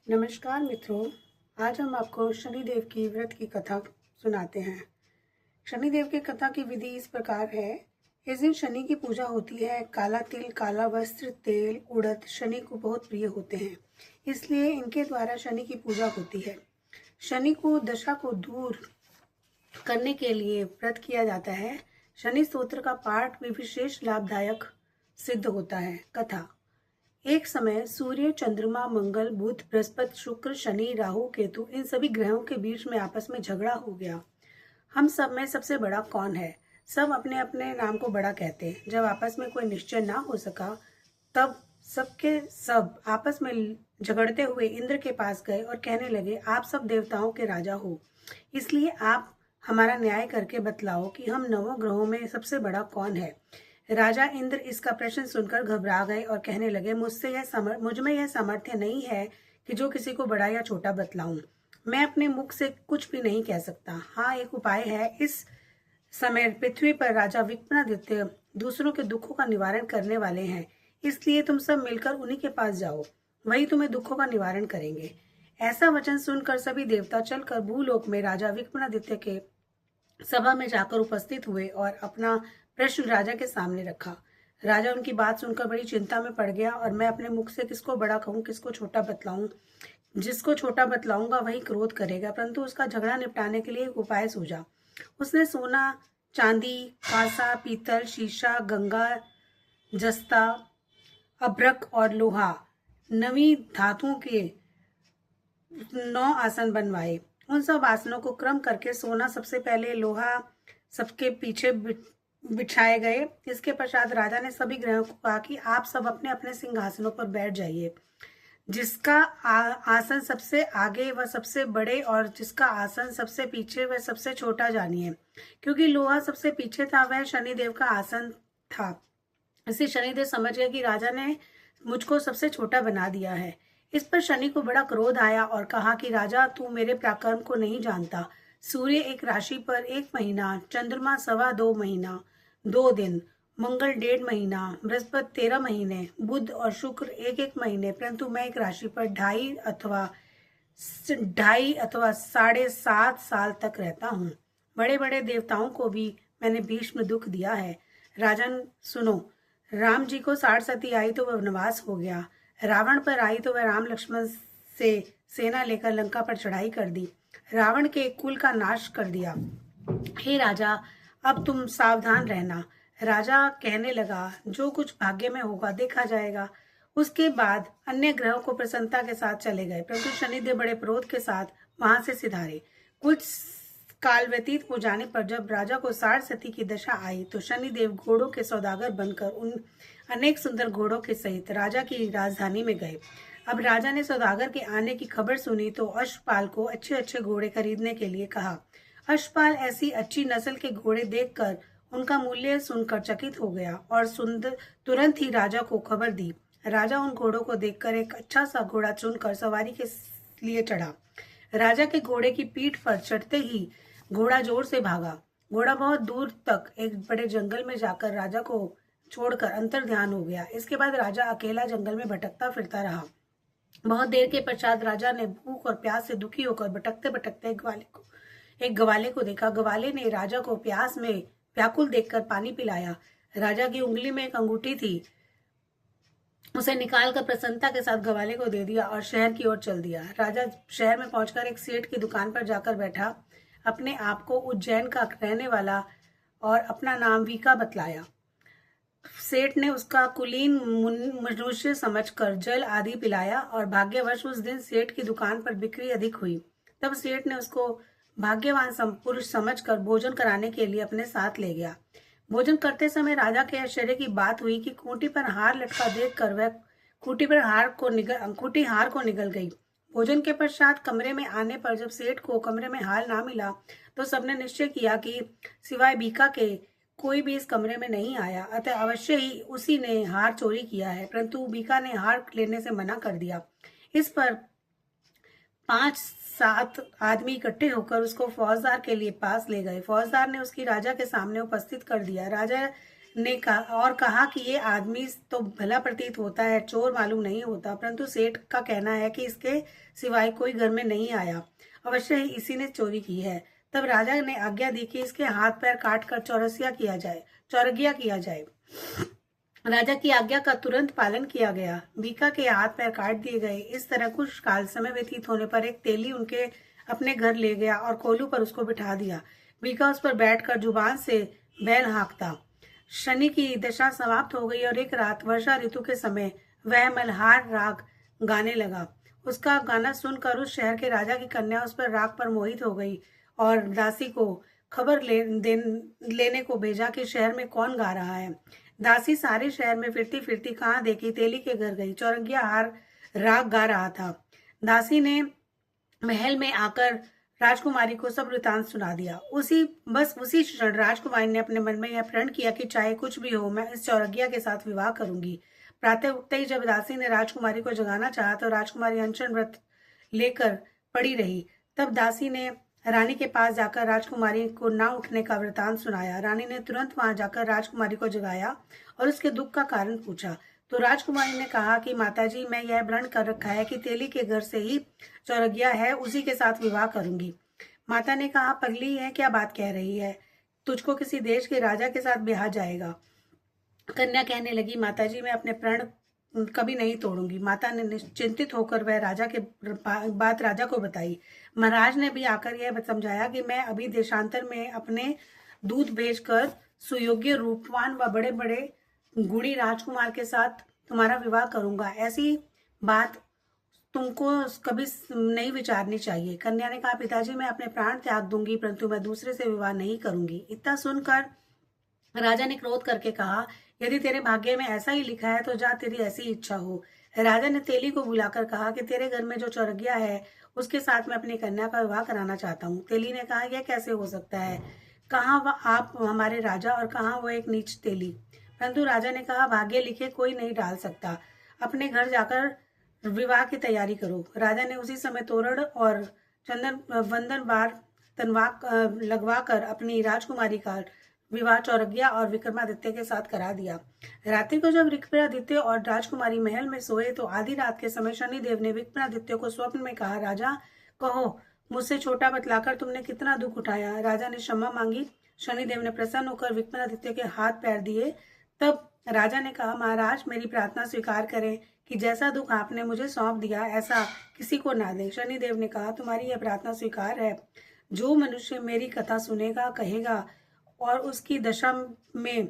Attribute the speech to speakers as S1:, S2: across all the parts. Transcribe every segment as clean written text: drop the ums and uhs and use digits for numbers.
S1: नमस्कार मित्रों। आज हम आपको शनिदेव की व्रत की कथा सुनाते हैं। शनिदेव की कथा की विधि इस प्रकार है। इस दिन शनि की पूजा होती है। काला तिल, काला वस्त्र, तेल, उड़द शनि को बहुत प्रिय होते हैं, इसलिए इनके द्वारा शनि की पूजा होती है। शनि को दशा को दूर करने के लिए व्रत किया जाता है। शनि स्तोत्र का पाठ भी विशेष लाभदायक सिद्ध होता है। कथा। एक समय सूर्य, चंद्रमा, मंगल, बुध, बृहस्पति, शुक्र, शनि, राहु, केतु इन सभी ग्रहों के बीच में आपस में झगड़ा हो गया। हम सब में सबसे बड़ा कौन है? सब अपने अपने नाम को बड़ा कहते हैं। जब आपस में कोई निश्चय ना हो सका, तब सबके सब आपस में झगड़ते हुए इंद्र के पास गए और कहने लगे, आप सब देवताओं के राजा हो, इसलिए आप हमारा न्याय करके बतलाओ कि हम नवों ग्रहों में सबसे बड़ा कौन है। राजा इंद्र इसका प्रश्न सुनकर घबरा गए और कहने लगे, मुझ में यह सामर्थ्य नहीं है कि जो किसी को बड़ा या छोटा बतलाऊं। मैं अपने मुख से कुछ भी नहीं कह सकता। हाँ, एक उपाय है। इस समय पृथ्वी पर राजा विक्रमादित्य दूसरों के दुखों का निवारण करने वाले हैं, इसलिए तुम सब मिलकर उन्हीं के पास जाओ, वही तुम्हें दुखों का निवारण करेंगे। ऐसा वचन सुनकर सभी देवता चलकर भूलोक में राजा विक्रमादित्य के सभा में जाकर उपस्थित हुए और अपना प्रश्न राजा के सामने रखा। राजा उनकी बात सुनकर बड़ी चिंता में पड़ गया और मैं अपने मुख से किसको बड़ा कहूँ, किसको छोटा बतलाऊं। जिसको छोटा बतलाऊंगा वही क्रोध करेगा, परंतु उसका झगड़ा निपटाने के लिए एक उपाय सूझा। उसने सोना, चांदी, कांसा, पीतल, शीशा, गंगा, जस्ता, अभ्रक और लोहा, नवी धातुओं के 9 आसन बनवाए। उन सब आसनों को क्रम करके सोना सबसे पहले, लोहा सबके पीछे बिछाए गए। इसके पश्चात राजा ने सभी ग्रहों को कहा कि आप सब अपने अपने सिंहासनों पर बैठ जाइए। जिसका आसन सबसे आगे वह सबसे बड़े और जिसका आसन सबसे पीछे वह सबसे छोटा जानिए। क्योंकि लोहा सबसे पीछे था, वह शनिदेव का आसन था। इसे शनिदेव समझ गए कि राजा ने मुझको सबसे छोटा बना दिया है। इस पर शनि को बड़ा क्रोध आया और कहा कि राजा, तू मेरे पराक्रम को नहीं जानता। सूर्य एक राशि पर 1 महीना, चंद्रमा 2.25 महीना 2 दिन, मंगल 1.5 महीना, बृहस्पति 13 महीने, बुध और शुक्र 1-1 महीने, परंतु मैं एक राशि पर 2.5 अथवा 7.5 साल तक रहता हूँ। बड़े बड़े देवताओं को भी मैंने भीष्म दुख दिया है। राजन सुनो, राम जी को 60 सती आई तो वह वनवास हो गया। रावण पर आई तो वह राम लक्ष्मण से सेना लेकर लंका पर चढ़ाई कर दी, रावण के कुल का नाश कर दिया। हे राजा, अब तुम सावधान रहना। राजा कहने लगा, जो कुछ भाग्य में होगा देखा जाएगा। उसके बाद अन्य ग्रहों को प्रसन्नता के साथ चले गए, परंतु शनिदेव बड़े क्रोध के साथ वहां से सिधारे। कुछ काल व्यतीत हो जाने पर जब राजा को 60 सती की दशा आई तो शनिदेव घोड़ों के सौदागर बनकर उन अनेक सुंदर घोड़ों के सहित राजा की राजधानी में गए। अब राजा ने सौदागर के आने की खबर सुनी तो अश्वपाल को अच्छे अच्छे घोड़े खरीदने के लिए कहा। अश्वपाल ऐसी अच्छी नस्ल के घोड़े देखकर उनका मूल्य सुनकर चकित हो गया और सुंदर तुरंत ही राजा को खबर दी। राजा उन घोड़ों को देखकर एक अच्छा सा घोड़ा चुनकर सवारी के लिए चढ़ा। राजा के घोड़े की पीठ पर चढ़ते ही घोड़ा जोर से भागा। घोड़ा बहुत दूर तक एक बड़े जंगल में जाकर राजा को छोड़कर अंतर ध्यान हो गया। इसके बाद राजा अकेला जंगल में भटकता फिरता रहा। बहुत देर के पश्चात राजा ने भूख और प्यास से दुखी होकर भटकते भटकते एक ग्वाले को देखा। ग्वाले ने राजा को प्यास में व्याकुल देखकर पानी पिलाया। राजा की उंगली में एक अंगूठी थी, उसे निकालकर प्रसन्नता के साथ ग्वाले को दे दिया और शहर की ओर चल दिया। राजा शहर में पहुंचकर एक सेठ की दुकान पर जाकर बैठा। अपने आप को उज्जैन का रहने वाला और अपना नाम वीका बतलाया। सेठ ने उसका कुलीन मनुष्य समझकर जल आदि पिलाया और भाग्यवश उस दिन सेठ की दुकान पर बिक्री अधिक हुई। तब सेठ ने उसको भाग्यवान पुरुष समझकर भोजन कराने के लिए अपने साथ ले गया। भोजन करते समय राजा के आश्चर्य की बात हुई कि खूंटी पर हार लटका देखकर वह अंगूठी हार को निगल गई। भोजन के पश्चात कमरे में आने पर जब सेठ को कमरे में हार ना मिला तो सबने निश्चय किया कि सिवाय बीका के कोई भी इस कमरे में नहीं आया, अतः अवश्य ही उसी ने हार चोरी किया है। परंतु बीका ने हार लेने से मना कर दिया। इस पर 5-7 आदमी इकट्ठे होकर उसको फौजदार के लिए पास ले गए। फौजदार ने उसकी राजा के सामने उपस्थित कर दिया। राजा ने कहा और कहा कि ये आदमी तो भला प्रतीत होता है, चोर मालूम नहीं होता, परंतु सेठ का कहना है कि इसके सिवाय कोई घर में नहीं आया, अवश्य ही इसी ने चोरी की है। तब राजा ने आज्ञा दी कि इसके हाथ पैर काट कर चौरगिया किया जाए। राजा की आज्ञा का तुरंत पालन किया गया। बीका के हाथ पैर काट दिए गए। इस तरह कुछ काल समय व्यतीत होने पर एक तेली उनके अपने घर ले गया और कोलू पर उसको बिठा दिया। बीका उस पर बैठकर जुबान से बैल हाँकता। शनि की दशा समाप्त हो गई और एक रात वर्षा ऋतु के समय वह मल्हार राग गाने लगा। उसका गाना सुनकर उस शहर के राजा की कन्या उस पर राग पर मोहित हो गई और दासी को खबर लेने को भेजा कि शहर में कौन गा रहा है। दासी सारे शहर में फिरती फिरती कहाँ देखी, तेली के घर गई। चौरंगिया हार राग गा रहा था। दासी ने महल में आकर राजकुमारी को सब वृतांत सुना दिया। उसी क्षण राजकुमारी ने अपने मन में यह प्रण किया कि चाहे कुछ भी हो, मैं इस चौरंगिया के साथ विवाह करूंगी। प्रातः उठते ही जब दासी ने राजकुमारी को जगाना चाहा तो राजकुमारी अनशन व्रत लेकर पड़ी रही। तब दासी ने रानी के पास जाकर राजकुमारी को ना उठने का वृतांत सुनाया। रानी ने तुरंत वहां जाकर राजकुमारी को जगाया और उसके दुख का कारण पूछा। तो राजकुमारी ने कहा कि माताजी, मैं यह प्रण कर रखा है कि तेली के घर से ही चौरगिया है, उसी के साथ विवाह करूंगी। माता ने कहा, पगली है, क्या बात कह रही है? तुझको किसी देश के राजा के साथ ब्याह जाएगा। कन्या कहने लगी, माताजी, मैं अपने प्रण कभी नहीं तोड़ूंगी। माता ने चिंतित होकर वह बात राजा को बताई। महाराज ने भी आकर यह समझाया कि मैं अभी देशांतर में अपने दूध भेजकर सुयोग्य, रूपवान व बड़े बड़े गुणी राजकुमार के साथ तुम्हारा विवाह करूंगा। ऐसी बात तुमको कभी नहीं विचारनी चाहिए। कन्या ने कहा, पिताजी, मैं अपने प्राण त्याग दूंगी, परंतु मैं दूसरे से विवाह नहीं करूंगी। इतना सुनकर राजा ने क्रोध करके कहा, यदि तेरे भाग्य में ऐसा ही लिखा है तो जा, तेरी ऐसी इच्छा हो। राजा ने तेली को बुलाकर कहा कि तेरे घर में जो चौरगिया है उसके साथ मैं अपनी कन्या का विवाह कराना चाहता हूँ। तेली ने कहा, यह कैसे हो सकता है? कहाँ वह आप हमारे राजा और कहाँ वो एक नीच तेली? परंतु राजा ने कहा, भाग्य लिखे कोई नहीं डाल सकता। अपने घर जाकर विवाह की तैयारी करो। राजा ने उसी समय तोरण और चंदन वंदन बार तनवाक लगवा कर अपनी राजकुमारी का विवाह चौरगिया और विक्रमादित्य के साथ करा दिया। रात्रि को जब विक्रमादित्य और राजकुमारी महल में सोए तो आधी रात के समय शनिदेव ने विक्रमादित्य को स्वप्न में कहा, राजा, कहो, मुझसे छोटा बतलाकर तुमने कितना दुख उठाया। राजा ने क्षमा मांगी। शनिदेव ने प्रसन्न होकर विक्रमादित्य के हाथ पैर दिए। तब राजा ने कहा, महाराज, मेरी प्रार्थना स्वीकार करें कि जैसा दुख आपने मुझे सौंप दिया ऐसा किसी को ना दे। शनिदेव ने कहा, तुम्हारी यह प्रार्थना स्वीकार है। जो मनुष्य मेरी कथा सुनेगा, कहेगा और उसकी दशा में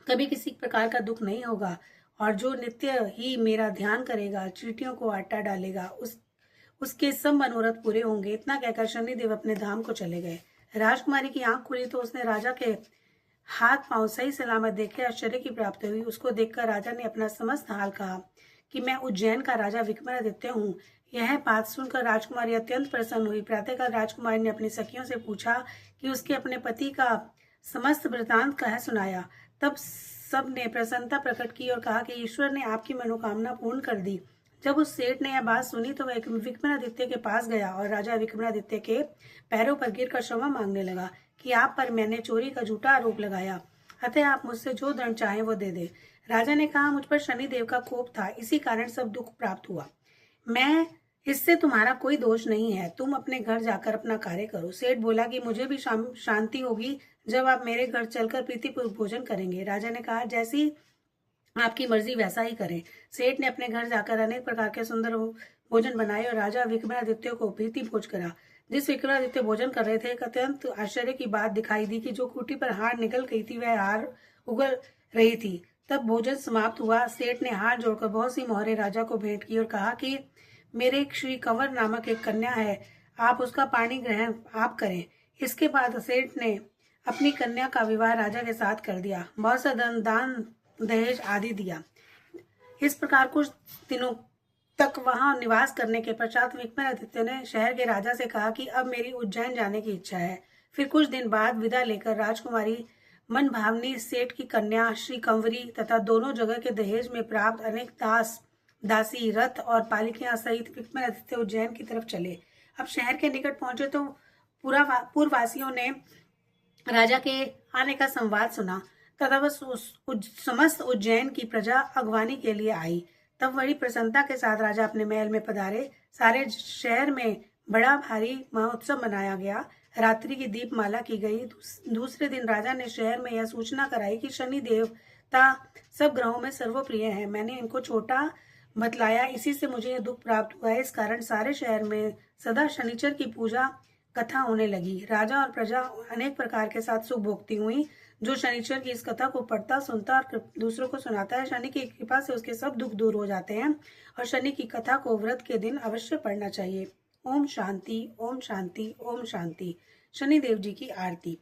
S1: कभी किसी प्रकार का दुख नहीं होगा, और जो नित्य ही मेरा ध्यान करेगा, चींटियों को आटा डालेगा, उसके सब मनोरथ पूरे होंगे। इतना कहकर शनिदेव अपने धाम को चले गए। राजकुमारी की आंख खुली तो उसने राजा के हाथ पांव सही सलामत देखे आश्चर्य की प्राप्ति हुई। उसको देखकर राजा ने अपना समस्त हाल कहा कि मैं उज्जैन का राजा विक्रमादित्य हूँ। यह बात सुनकर राजकुमारी अत्यंत प्रसन्न हुई। प्रातःकाल राजकुमारी ने अपनी सखियों से पूछा कि उसके अपने पति का समस्त वृतांत कह सुनाया। तब सब ने प्रसन्नता प्रकट की और कहा कि ईश्वर ने आपकी मनोकामना पूर्ण कर दी। जब उस सेठ ने यह बात सुनी तो वह विक्रमादित्य के पास गया और राजा विक्रमादित्य के पैरों पर गिरकर क्षमा मांगने लगा कि आप पर मैंने चोरी का झूठा आरोप लगाया, अतः आप मुझसे जो दंड चाहें वो दे दे। राजा ने कहा, मुझ पर शनिदेव का कोप था, इसी कारण सब दुख प्राप्त हुआ। मैं इससे तुम्हारा कोई दोष नहीं है, तुम अपने घर जाकर अपना कार्य करो। सेठ बोला कि मुझे भी शांति होगी जब आप मेरे घर चलकर प्रीतिपूर्वक भोजन करेंगे। राजा ने कहा, जैसी आपकी मर्जी वैसा ही करें। सेठ ने अपने घर जाकर अनेक प्रकार के सुंदर भोजन बनाए और राजा विक्रमादित्य को प्रीति भोज करा। जिस विक्रमादित्य भोजन कर रहे थे, एक अत्यंत आश्चर्य की बात दिखाई दी कि जो कुटी पर हार निकल गई थी वह हार उगल रही थी। तब भोजन समाप्त हुआ। सेठ ने हाथ जोड़कर बहुत सी मोहरें राजा को भेंट की और कहा कि मेरे एक श्री कंवर नामक एक कन्या है, आप उसका पाणी ग्रहण आप करें। इसके बाद सेठ ने अपनी कन्या का विवाह राजा के साथ कर दिया। बहुत सा दान दहेज आदि दिया। इस प्रकार कुछ दिनों तक वहां निवास करने के पश्चात विक्रमादित्य ने शहर के राजा से कहा कि अब मेरी उज्जैन जाने की इच्छा है। फिर कुछ दिन बाद विदा लेकर राजकुमारी मन भावनी सेठ की कन्या श्री कंवरी तथा दोनों जगह के दहेज में प्राप्त अनेक दासी, रथ और पालिकियां सहित विक्रमादित्य उज्जैन की तरफ चले। अब शहर के निकट पहुंचे तो पूर्ववासियों ने राजा के आने का संवाद सुना। तथा वह समस्त उज्जैन की प्रजा अगवानी के लिए आई। तब बड़ी प्रसन्नता के साथ राजा अपने महल में पधारे। सारे शहर में बड़ा भारी महोत्सव मनाया गया। रात्रि की दीपमाला की गई। दूसरे दिन राजा ने शहर में यह सूचना कराई कि शनि देवता सब ग्रहों में सर्वप्रिय है। मैंने इनको छोटा बतलाया, इसी से मुझे यह दुख प्राप्त हुआ है। इस कारण सारे शहर में सदा शनिचर की पूजा कथा होने लगी। राजा और प्रजा अनेक प्रकार के साथ सुख भोगती हुई। जो शनिचर की इस कथा को पढ़ता, सुनता और दूसरों को सुनाता है, शनि की कृपा से उसके सब दुख दूर हो जाते हैं। और शनि की कथा को व्रत के दिन अवश्य पढ़ना चाहिए। ओम शांति, ओम शांति, ओम शांति। शनिदेव जी की आरती।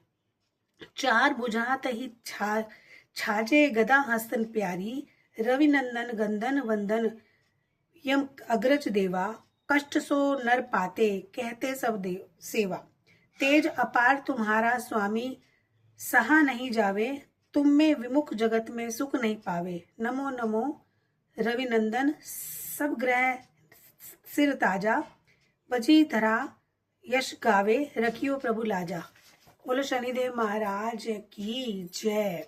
S1: चार बुझात ही छाजे गदा हस्तन प्यारी, रवि नंदन गंदन वंदन यम अग्रज देवा, कष्ट सो नर पाते कहते सब देव सेवा। तेज अपार तुम्हारा स्वामी सहा नहीं जावे, तुम में विमुख जगत में सुख नहीं पावे। नमो नमो रवि नंदन सब ग्रह सिर ताजा, बजी धरा यश गावे रखियो प्रभु लाजा। बोलो शनिदेव महाराज की जय।